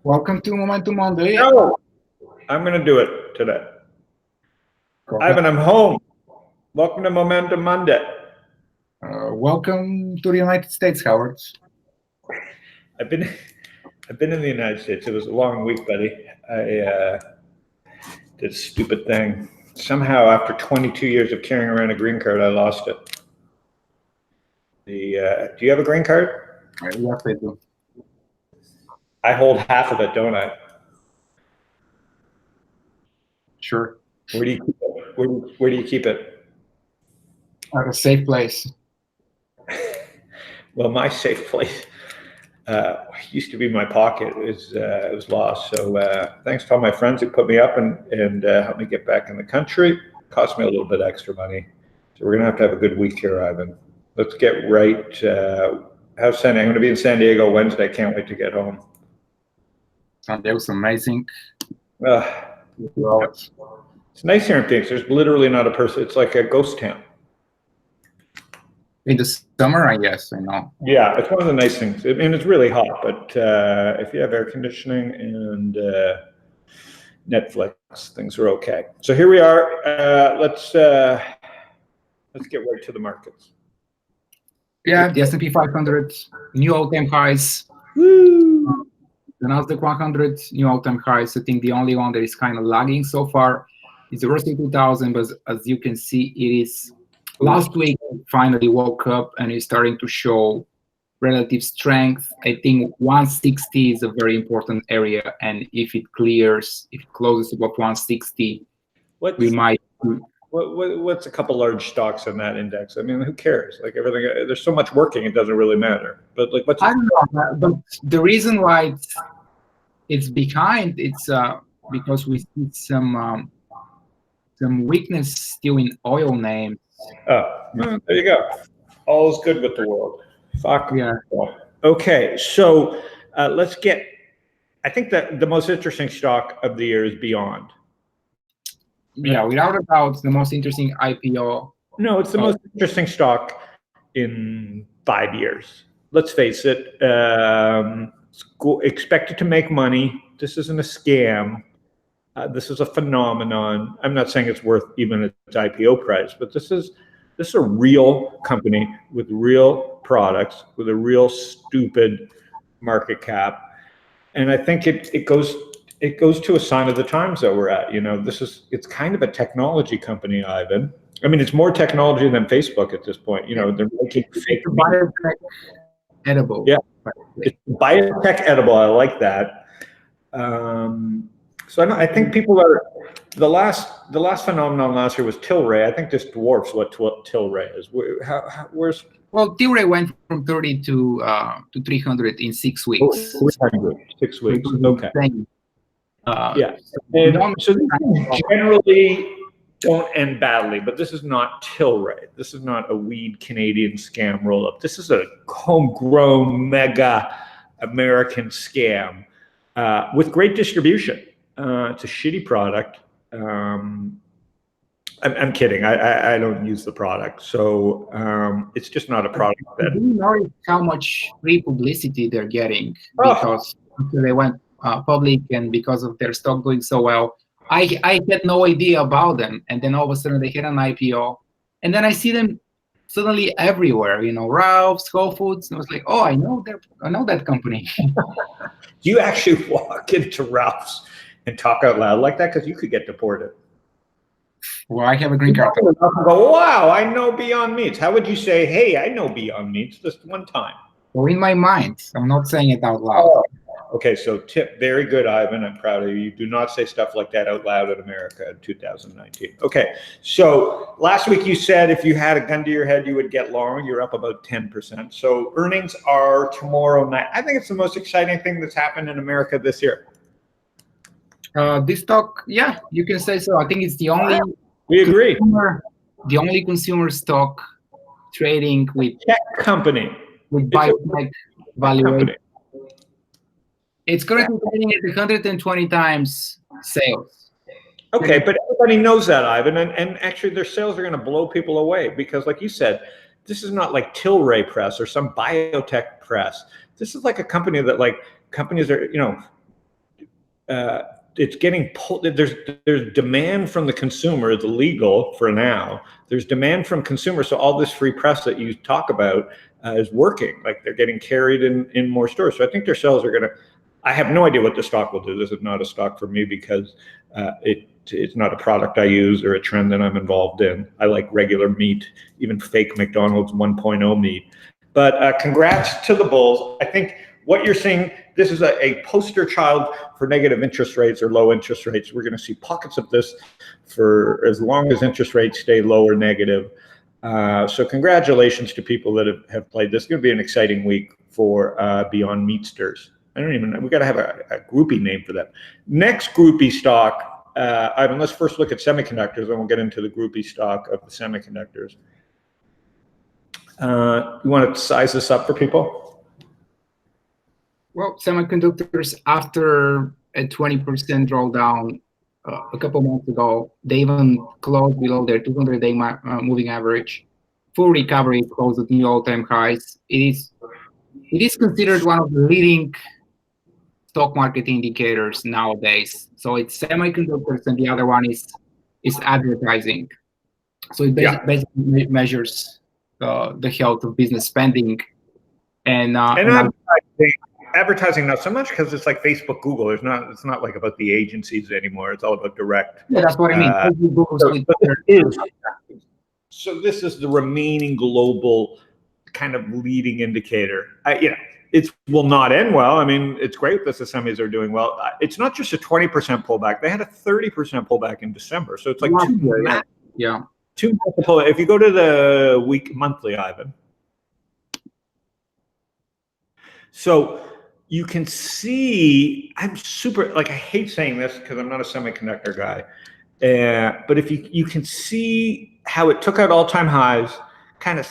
Welcome to Momentum Monday. No, I'm going to do it today. Ivan, I'm home. Welcome to Momentum Monday. Welcome to the United States, Howard. I've been in the United States. It was a long week, buddy. I did a stupid thing. Somehow, after 22 years of carrying around a green card, I lost it. Do you have a green card? Yes, I do. I hold half of it, don't I? Sure. Where do you keep it? Where do you keep it? At a safe place. Well, my safe place used to be my pocket. It was lost. So thanks to all my friends who put me up and helped me get back in the country. It cost me a little bit extra money. So we're gonna have to have a good week here, Ivan. Let's get right. I'm going to be in San Diego Wednesday. Can't wait to get home. San Diego's amazing. It's nice here in Phoenix. There's literally not a person. It's like a ghost town. In the summer, I guess, I know. Yeah, it's one of the nice things. I mean, it's really hot, but if you have air conditioning and Netflix, things are okay. So here we are. Let's get right to the markets. Yeah, the S&P 500, new all-time highs. Woo! The Nasdaq 100, new all-time highs. I think the only one that is kind of lagging so far is the Russell 2000, but as you can see, it is last week finally woke up and is starting to show relative strength. I think 160 is a very important area, and if it closes above 160, we might. What's a couple large stocks in that index? I mean, who cares? Like everything, there's so much working, it doesn't really matter. But like, I don't know. But the reason why it's behind, it's because we see some weakness still in oil names. Oh, there you go. All is good with the world. Fuck yeah. Okay, so let's get. I think that the most interesting stock of the year is Beyond. Yeah, without a doubt, the most interesting IPO. No, it's the most interesting stock in 5 years. Let's face it. Expected to make money. This isn't a scam. This is a phenomenon. I'm not saying it's worth even its IPO price, but this is a real company with real products, with a real stupid market cap. And I think it goes to a sign of the times that we're at. You know, it's kind of a technology company, Ivan. I mean, it's more technology than Facebook at this point. You know, they're making fake biotech edible. Yeah, it's biotech edible. I like that. So I think people are the last phenomenon last year was Tilray. I think this dwarfs what Tilray is. Where's Well, Tilray went from 30 to 300 in 6 weeks. 300, 6 weeks. Okay. Yeah. And so these generally don't end badly, but this is not Tilray. This is not a weed Canadian scam roll-up. This is a homegrown mega American scam with great distribution. It's a shitty product. I'm kidding. I don't use the product, so it's just not a product that. Do you know how much free publicity they're getting because they went public and because of their stock doing so well? I had no idea about them, and then all of a sudden they hit an IPO, and then I see them suddenly everywhere. You know, Ralph's, Whole Foods, and I was like, oh, I know that company. Do you actually walk into Ralph's and talk out loud like that? Because you could get deported. Well, I have a green card. Go, wow, I know Beyond Meats. How would you say, hey, I know Beyond Meats just one time? Well, in my mind, I'm not saying it out loud. Oh. Okay, so tip, very good, Ivan. I'm proud of you. You do not say stuff like that out loud in America in 2019. Okay, so last week you said if you had a gun to your head, you would get long. You're up about 10%. So earnings are tomorrow night. I think it's the most exciting thing that's happened in America this year. This stock, yeah, you can say so. I think it's the only. We agree. The only consumer stock trading with tech company with biotech valuation. It's currently trading at 120 times sales. Okay, but everybody knows that, Ivan, and actually their sales are going to blow people away because, like you said, this is not like Tilray Press or some biotech press. This is like a company that, like, companies are, you know, it's getting pulled. There's demand from the consumer. It's illegal for now. There's demand from consumers. So all this free press that you talk about is working. Like they're getting carried in more stores. So I think their sales are going to. I have no idea what the stock will do. This is not a stock for me because it's not a product I use or a trend that I'm involved in. I like regular meat, even fake McDonald's 1.0 meat. But congrats to the bulls. I think what you're seeing, this is a poster child for negative interest rates or low interest rates. We're going to see pockets of this for as long as interest rates stay low or negative. So congratulations to people that have played this. It's going to be an exciting week for Beyond Meatsters. I don't even know. We got to have a groupie name for that. Next groupie stock, Ivan, let's first look at semiconductors, and we'll get into the groupie stock of the semiconductors. You want to size this up for people? Well, semiconductors, after a 20% drawdown a couple months ago, they even closed below their 200-day moving average. Full recovery is close at new all-time highs. It is considered one of the leading stock market indicators nowadays. So it's semiconductors, and the other one is advertising. So it basically measures the health of business spending. And advertising not so much because it's like Facebook, Google. It's not like about the agencies anymore. It's all about direct. Yeah, that's what I mean. So this is the remaining global kind of leading indicator. It will not end well. I mean, it's great that the semis are doing well. It's not just a 20% pullback. They had a 30% pullback in December. So it's like two months to pull. If you go to the monthly, Ivan. So you can see, I'm super, like, I hate saying this because I'm not a semiconductor guy. But if you can see how it took out all-time highs, kind of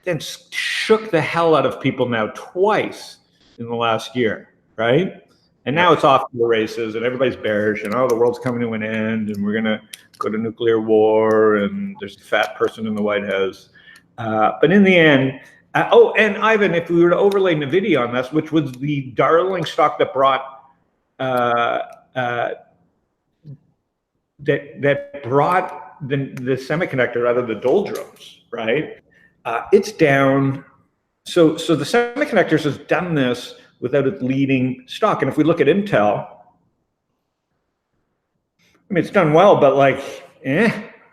then shook the hell out of people now twice in the last year, right? And now it's off to the races, and everybody's bearish, and the world's coming to an end, and we're gonna go to nuclear war, and there's a fat person in the White House. But in the end, and Ivan, if we were to overlay NVIDIA on this, which was the darling stock that brought that brought the semiconductor out of the doldrums, right? It's down. So the semiconductors has done this without its leading stock. And if we look at Intel, I mean, it's done well, but like,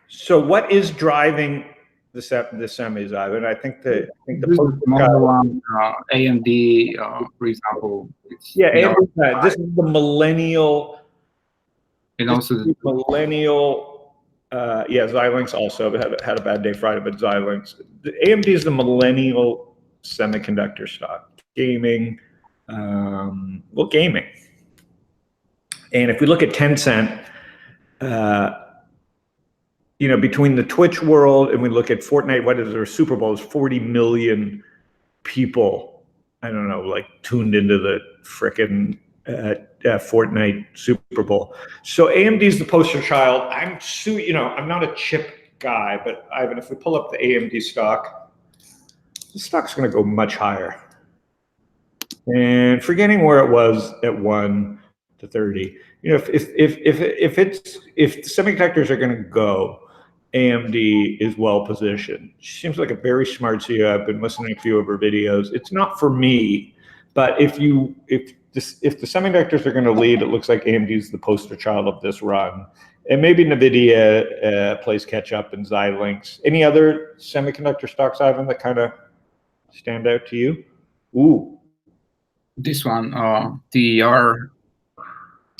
So what is driving the semis, Ivan? I think the one, AMD, for example. AMD. This is the millennial. And also the millennial. Xilinx also had a bad day Friday, but Xilinx. AMD is the millennial semiconductor stock. Gaming, gaming. And if we look at Tencent, between the Twitch world and we look at Fortnite, what is their Super Bowl is 40 million people, I don't know, like tuned into the frickin' Fortnite Super Bowl. So AMD is the poster child. I'm not a chip guy, but Ivan, if we pull up the AMD stock, the stock's going to go much higher. And forgetting where it was at 1 to 30, if semiconductors are going to go, AMD is well positioned. She seems like a very smart CEO. I've been listening to a few of her videos. It's not for me, but if the semiconductors are going to lead, it looks like AMD is the poster child of this run. And maybe NVIDIA plays catch up in Xilinx. Any other semiconductor stocks, Ivan, that kind of stand out to you? Ooh. This one, TR.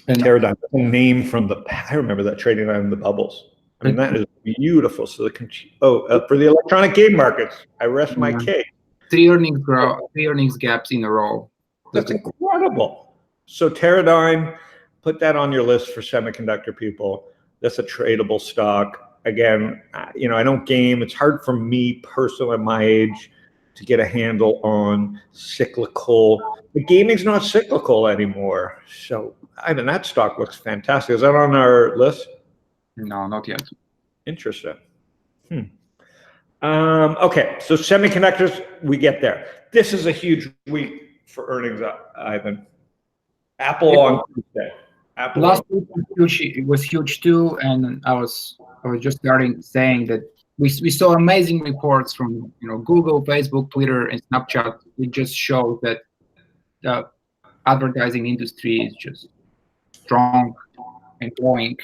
Teradyne, a name from I remember that trading on the bubbles. I mean, that is beautiful. So for the electronic game markets, I rest my case. Three earnings gaps in a row. That's incredible. So Teradyne, put that on your list for semiconductor people. That's a tradable stock. Again, I don't game. It's hard for me personally at my age to get a handle on cyclical. The gaming's not cyclical anymore. So that stock looks fantastic. Is that on our list? No, not yet. Interesting. Okay, so semiconductors, we get there. This is a huge week for earnings, Ivan. Apple on Tuesday. Apple. Last week was huge. It was huge too, and I was just starting saying that we saw amazing reports from Google, Facebook, Twitter, and Snapchat. It just shows that the advertising industry is just strong and growing.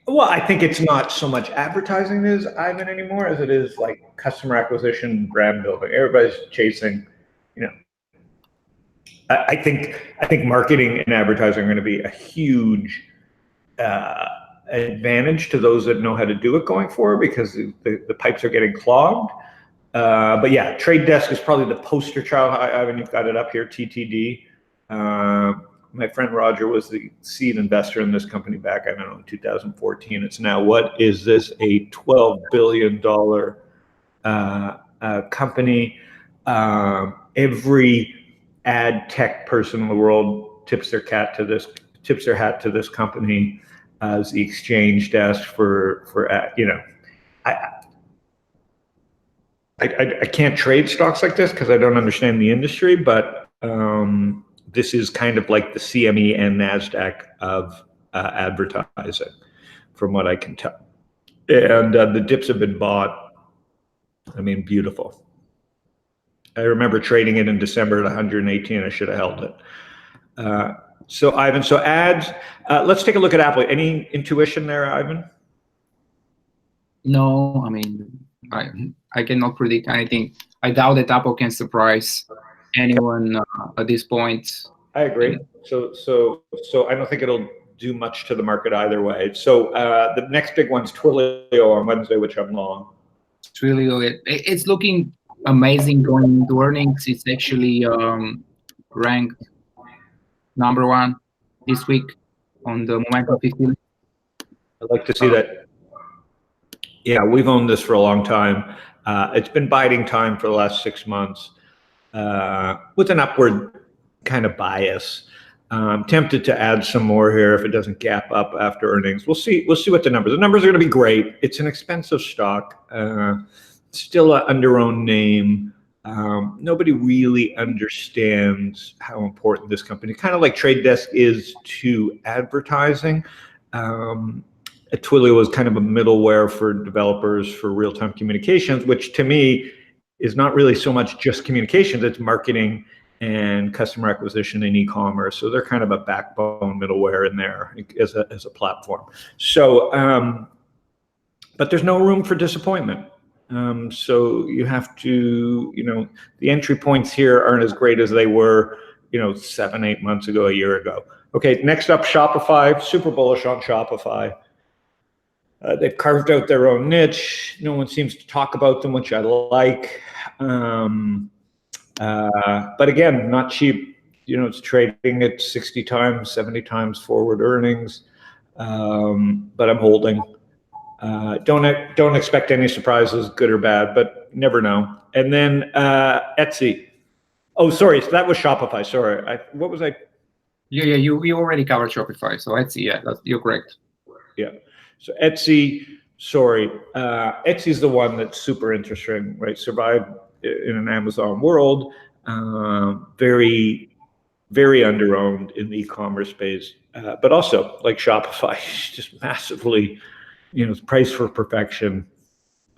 Well, I think it's not so much advertising is Ivan anymore as it is like customer acquisition, brand building. Everybody's chasing, you know. I think marketing and advertising are going to be a huge advantage to those that know how to do it going forward because the pipes are getting clogged. But yeah, Trade Desk is probably the poster child. Ivan, you've got it up here, TTD. My friend Roger was the seed investor in this company back, I don't know, in 2014. It's now, what is this, a $12 billion company. Every ad tech person in the world tips their hat to this company as the exchange desk for I can't trade stocks like this because I don't understand the industry, but this is kind of like the CME and NASDAQ of advertising, from what I can tell. And the dips have been bought. I mean, beautiful. I remember trading it in December at 118. I should have held it. So Ivan, so ads. Let's take a look at Apple. Any intuition there, Ivan? No, I mean, I cannot predict anything. I doubt that Apple can surprise anyone at this point. I agree. So I don't think it'll do much to the market either way. So the next big one's Twilio on Wednesday, which I'm long. Twilio, it's looking amazing going into earnings. It's actually ranked #1 this week on the Momentum 50 list. I'd like to see that. Yeah, we've owned this for a long time. It's been biding time for the last 6 months with an upward kind of bias. I'm tempted to add some more here if it doesn't gap up after earnings. We'll see what the numbers are going to be. Great. It's an expensive stock, still an under-owned name. Nobody really understands how important this company, kind of like Trade Desk is to advertising. Twilio is kind of a middleware for developers for real-time communications, which to me is not really so much just communications, it's marketing and customer acquisition and e-commerce. So they're kind of a backbone middleware in there as a platform. So, but there's no room for disappointment. So you have to, the entry points here aren't as great as they were, 7-8 months ago, a year ago. Okay, next up, Shopify. Super bullish on Shopify. They've carved out their own niche. No one seems to talk about them, which I like. But again, not cheap. It's trading at 60 times, 70 times forward earnings. But I'm holding. Don't expect any surprises, good or bad, but never know. And then Etsy. Oh, sorry. So that was Shopify. Sorry. What was I? Yeah. You already covered Shopify. So Etsy, yeah, you're correct. Yeah. So Etsy, sorry. Etsy's the one that's super interesting, right? Survived in an Amazon world. Very, very underowned in the e-commerce space, but also like Shopify, just massively, it's priced for perfection.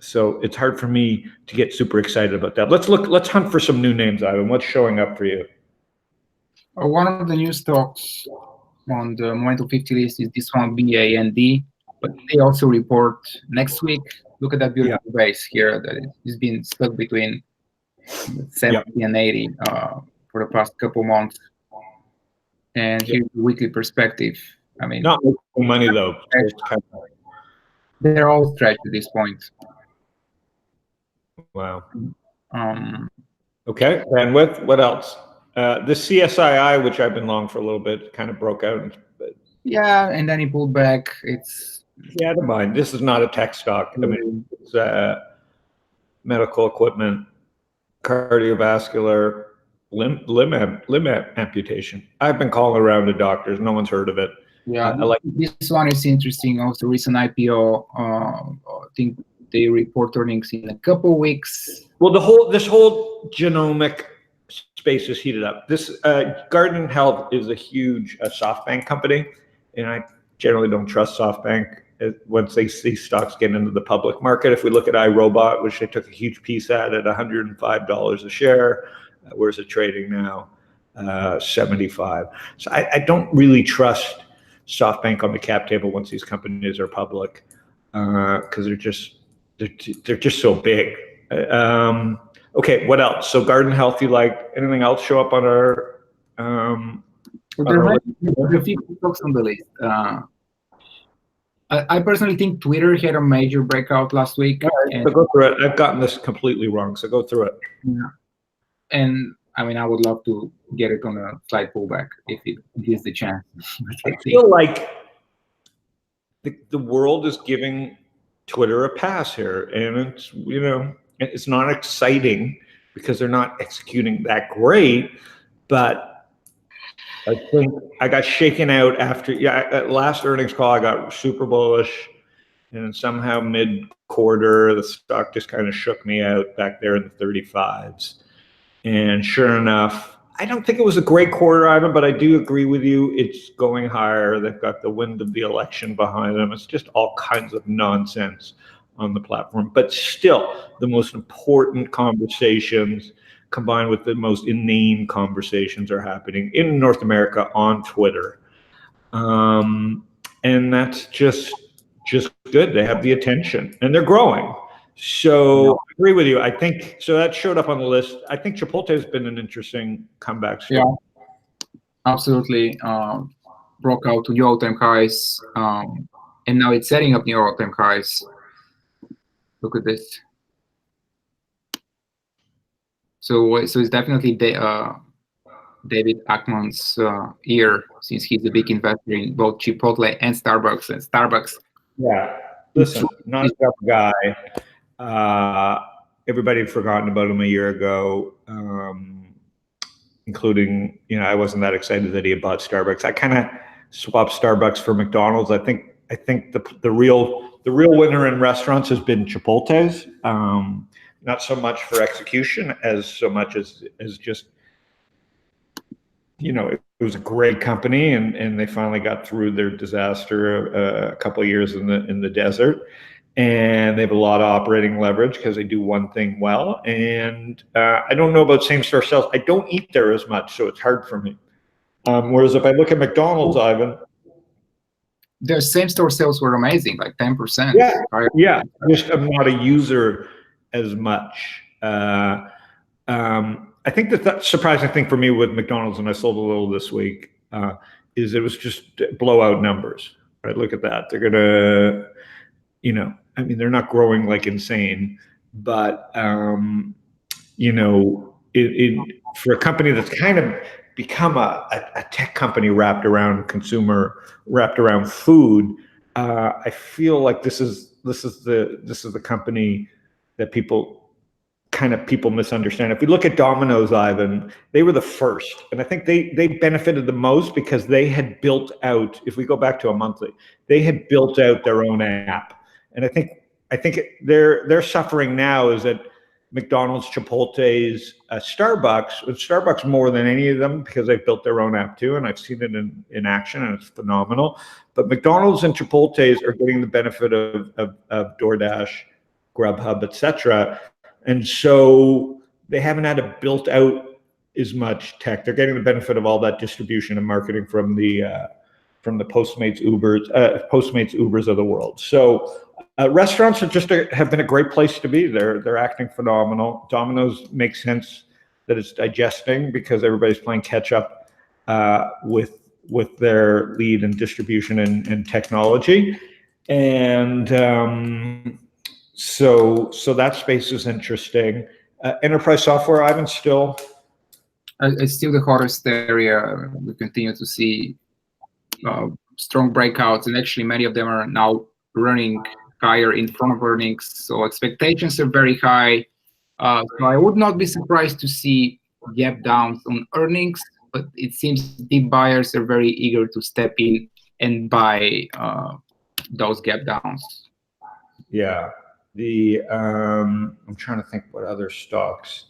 So it's hard for me to get super excited about that. Let's hunt for some new names, Ivan. What's showing up for you? One of the new stocks on the Momentum 50 list is this one, BAND, but they also report next week. Look at that beautiful base here that it's been stuck between 70 and 80 for the past couple months. And here's the weekly perspective. I mean, not making money though. They're all stretched at this point. Wow. Okay. And what else? The CSII, which I've been long for a little bit, kind of broke out. Yeah, and then he pulled back. Never mind. This is not a tech stock. I mean, it's medical equipment, cardiovascular, limb amputation. I've been calling around to doctors. No one's heard of it. Yeah, this one is interesting. Also, recent IPO. I think they report earnings in a couple weeks. Well, this whole genomic space is heated up. This Guardant Health is a huge SoftBank company, I generally don't trust SoftBank once they see stocks get into the public market. If we look at iRobot, which they took a huge piece at $105 a share, where's it trading now? 75. So I don't really trust SoftBank on the cap table once these companies are public, because they're just so big. Okay, what else? So Garden Health, you like? Anything else show up on our? There are a few stocks on the list. I personally think Twitter had a major breakout last week. Right, so go through it. I've gotten this completely wrong, so go through it. Yeah. And I mean, I would love to get it on a slight pullback if it gives the chance. I feel like the world is giving Twitter a pass here, and it's, you know, it's not exciting because they're not executing that great, but I think I got shaken out after, at last earnings call, I got super bullish, and somehow mid-quarter, the stock just kind of shook me out back there in the 35s. And sure enough, I don't think it was a great quarter, Ivan, but I do agree with you. It's going higher. They've got the wind of the election behind them. It's just all kinds of nonsense on the platform. But still, the most important conversations combined with the most inane conversations are happening in North America on Twitter. And that's just good. They have the attention and they're growing. So I agree with you. I think so. That showed up on the list. I think Chipotle has been an interesting comeback story. Yeah, absolutely. Broke out to new all-time highs, and now it's setting up new all-time highs. Look at this. So it's definitely David Ackman's year, since he's a big investor in both Chipotle and Starbucks. And Starbucks. Yeah, listen, not a tough guy. Everybody had forgotten about him a year ago, including, you know, I wasn't that excited that he had bought Starbucks. I kind of swapped Starbucks for McDonald's. I think the real winner in restaurants has been Chipotle's. Not so much for execution as so much as just, you know, it was a great company, and they finally got through their disaster a couple of years in the desert, and they have a lot of operating leverage because they do one thing well. And I don't know about same store sales. I don't eat there as much, so it's hard for me. Whereas if I look at McDonald's, Ivan, their same store sales were amazing, like 10%. Yeah. Just I'm not a user as much. I think the surprising thing for me with McDonald's, and I sold a little this week, is it was just blowout numbers. Right? Look at that. They're gonna, you know, I mean, they're not growing like insane, but you know, for a company that's kind of become a tech company wrapped around food, I feel like this is the company that people misunderstand. If we look at Domino's, Ivan, they were the first, and I think they benefited the most because they had built out. If we go back to a monthly, they had built out their own app, and I think they're suffering now is that McDonald's, Chipotle's, Starbucks more than any of them because they've built their own app too, and I've seen it in action, and it's phenomenal. But McDonald's and Chipotle's are getting the benefit of DoorDash, Grubhub, etc. And so they haven't had to build out as much tech. They're getting the benefit of all that distribution and marketing from the Postmates Ubers of the world. So restaurants have been a great place to be. They're acting phenomenal. Domino's makes sense that it's digesting because everybody's playing catch up with their lead in distribution and technology. And so that space is interesting. Enterprise software, Ivan, still? It's still the hottest area. We continue to see strong breakouts, and actually many of them are now running higher in front of earnings. So expectations are very high. So I would not be surprised to see gap downs on earnings, but it seems deep buyers are very eager to step in and buy those gap downs. Yeah. I'm trying to think what other stocks.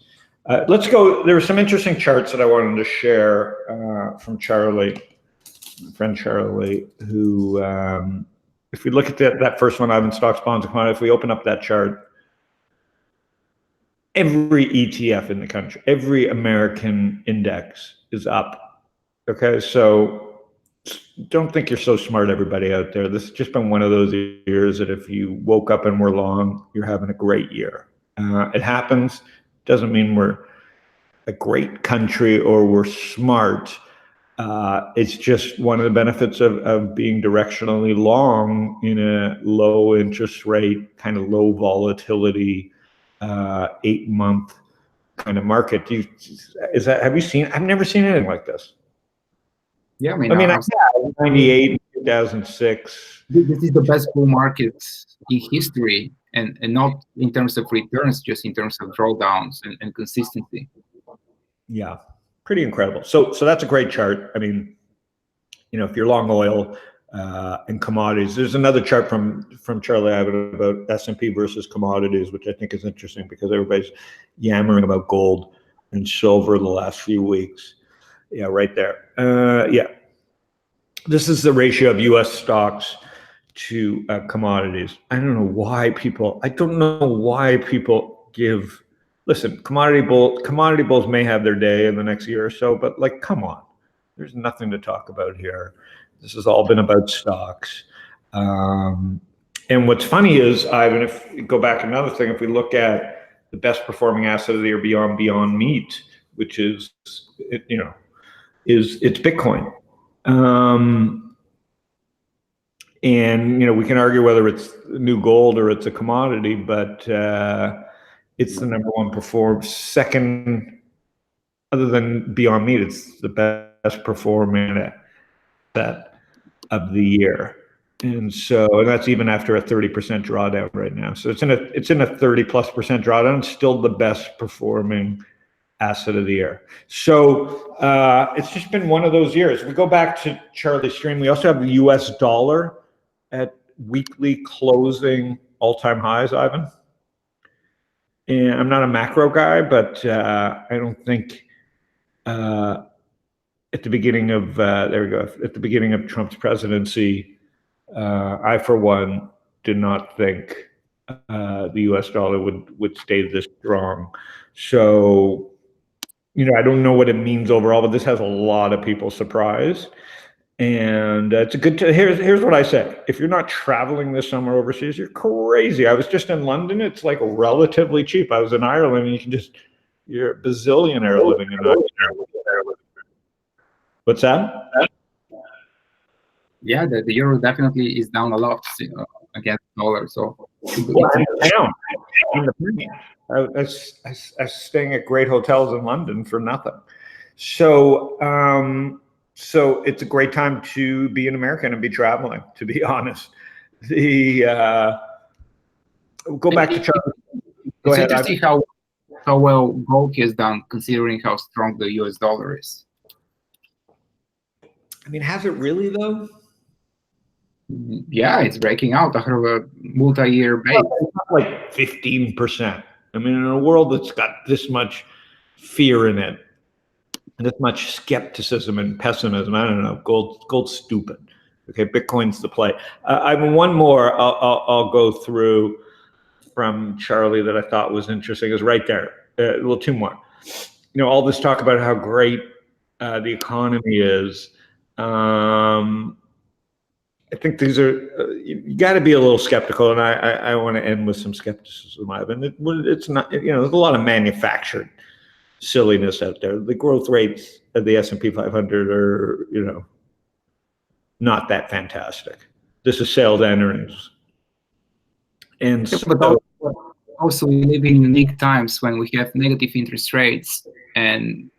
Let's go. There were some interesting charts that I wanted to share from Charlie. friend Charlie, who, if we look at that first one, Ivan, stocks, bonds, and commodities, if we open up that chart, every ETF in the country, every American index is up. Okay, so don't think you're so smart, everybody out there. This has just been one of those years that if you woke up and were long, you're having a great year. It happens. Doesn't mean we're a great country or we're smart. It's just one of the benefits of being directionally long in a low interest rate, kind of low volatility, 8-month kind of market. Have you seen? I've never seen anything like this. Yeah, I mean, 98, 2006. This is the best bull market in history, and not in terms of returns, just in terms of drawdowns and consistency. Yeah, pretty incredible. So that's a great chart. I mean, if you're long oil and commodities, there's another chart from Charlie Ivan about S&P versus commodities, which I think is interesting because everybody's yammering about gold and silver the last few weeks. Yeah, right there. Yeah, this is the ratio of U.S. stocks to commodities. I don't know why people give. Listen, commodity bulls may have their day in the next year or so, but like, come on, there's nothing to talk about here. This has all been about stocks. And what's funny is, Ivan, if you go back another thing, if we look at the best performing asset of the year beyond meat, which is it's Bitcoin. And we can argue whether it's new gold or it's a commodity, but it's the number one second, other than Beyond Meat, it's the best performing bet of the year. And that's even after a 30% drawdown right now. So it's in a 30+% drawdown, still the best performing asset of the year. So it's just been one of those years. We go back to Charlie's stream. We also have the US dollar at weekly closing all-time highs, Ivan. And I'm not a macro guy, but I don't think at the beginning of at the beginning of Trump's presidency, I for one did not think the U.S. dollar would stay this strong. So I don't know what it means overall, but this has a lot of people surprised. And it's a good. Here's what I say: if you're not traveling this summer overseas, you're crazy. I was just in London. It's like relatively cheap. I was in Ireland, and you're a bazillionaire living in Ireland. What's that? Yeah, the euro definitely is down a lot against the dollar. So down. I was staying at great hotels in London for nothing. So it's a great time to be an American and be traveling, to be honest. Go back to Charlie. Go ahead. It's interesting how well gold has done, considering how strong the US dollar is. I mean, has it really, though? Yeah, it's breaking out after a multi-year base. It's not like 15%. I mean, in a world that's got this much fear in it, and this much skepticism and pessimism, I don't know. Gold's stupid. Okay, Bitcoin's the play. I mean, one more I'll go through from Charlie that I thought was interesting is right there. Well, two more. All this talk about how great the economy is. I think these are you got to be a little skeptical, and I want to end with some skepticism. It's not. There's a lot of manufactured silliness out there. The growth rates of the S&P 500 are, not that fantastic. This is sales and earnings. And so, also we live in unique times when we have negative interest rates, and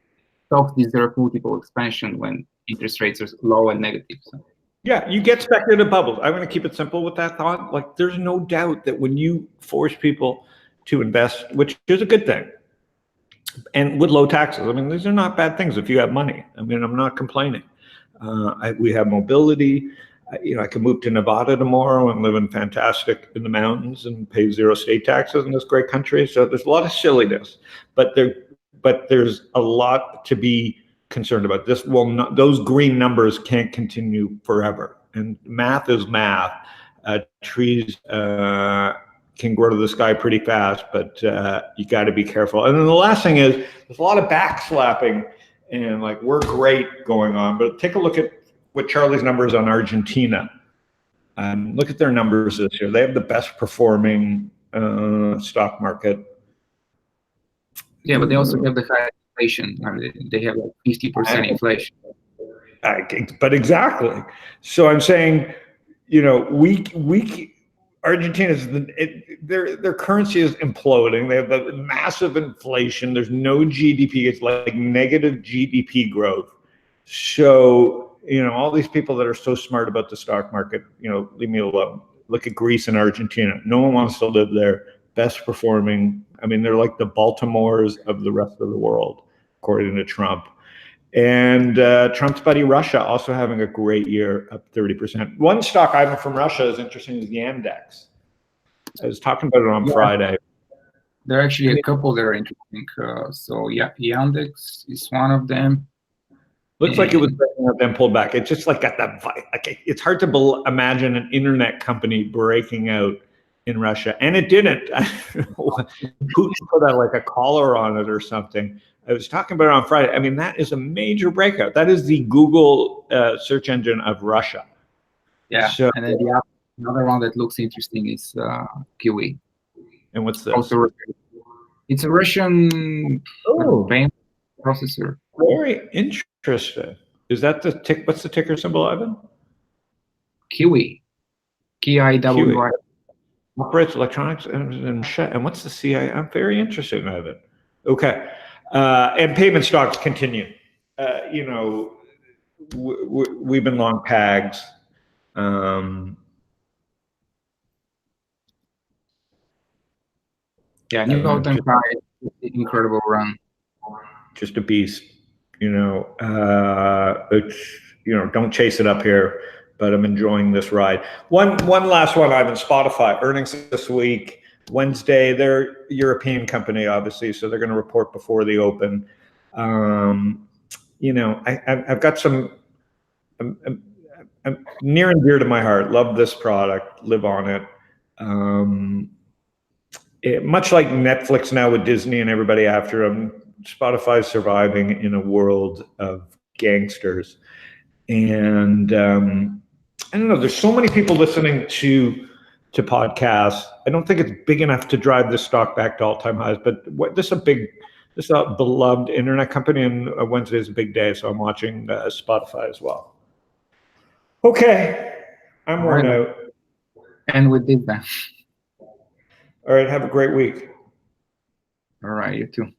stocks deserve multiple expansion when interest rates are low and negative. So. Yeah, you get speculative bubbles. I'm going to keep it simple with that thought. Like, there's no doubt that when you force people to invest, which is a good thing, and with low taxes, I mean, these are not bad things if you have money. I mean, I'm not complaining. We have mobility. I can move to Nevada tomorrow and live in the mountains and pay zero state taxes in this great country. So there's a lot of silliness, but there's a lot to be concerned about. This will not; those green numbers can't continue forever. And math is math. Trees can grow to the sky pretty fast, but you got to be careful. And then the last thing is there's a lot of backslapping and like we're great going on. But take a look at what Charlie's numbers on Argentina. Look at their numbers this year. They have the best performing stock market. Yeah, but they also have the high inflation. They have like 50% inflation. But exactly. So I'm saying, you know, Argentina's their currency is imploding. They have a massive inflation. There's no GDP. It's like negative GDP growth. So, you know, all these people that are so smart about the stock market, you know, leave me alone. Look at Greece and Argentina. No one wants to live there. Best performing. I mean, they're like the Baltimores of the rest of the world, according to Trump. And Trump's buddy Russia also having a great year, up 30%. One stock item from Russia is interesting is the Yandex. I was talking about it on Friday. There are actually a couple that are interesting. So yeah, Yandex is one of them. Looks like it was then pulled back. It's just like got that like it's hard to imagine an internet company breaking out in Russia, and it didn't. Putin put like a collar on it or something. I was talking about it on Friday. I mean, that is a major breakout. That is the Google search engine of Russia. Yeah, so, and then the other one that looks interesting is Kiwi. And what's this? Also, it's a Russian payment processor. Very interesting. Is that the tick? What's the ticker symbol, Ivan? Kiwi. KIWI. Operates electronics and what's the CI? I'm very interested in it. Okay. And payment stocks continue. You know, we've been long PAGs. Yeah, new all-time high, incredible run. Just a beast. You know, it's, you know, don't chase it up here, but I'm enjoying this ride. One last one, Ivan. Spotify earnings this week. Wednesday, they're a European company, obviously, so they're going to report before the open. You know, I've got some I'm near and dear to my heart. Love this product. Live on it. Much like Netflix now with Disney and everybody after them, Spotify's surviving in a world of gangsters. And I don't know. There's so many people listening to podcasts. I don't think it's big enough to drive this stock back to all-time highs. But this is a beloved internet company, and Wednesday is a big day, so I'm watching Spotify as well. Okay, I'm worn out. And we did that. All right, have a great week. All right, you too.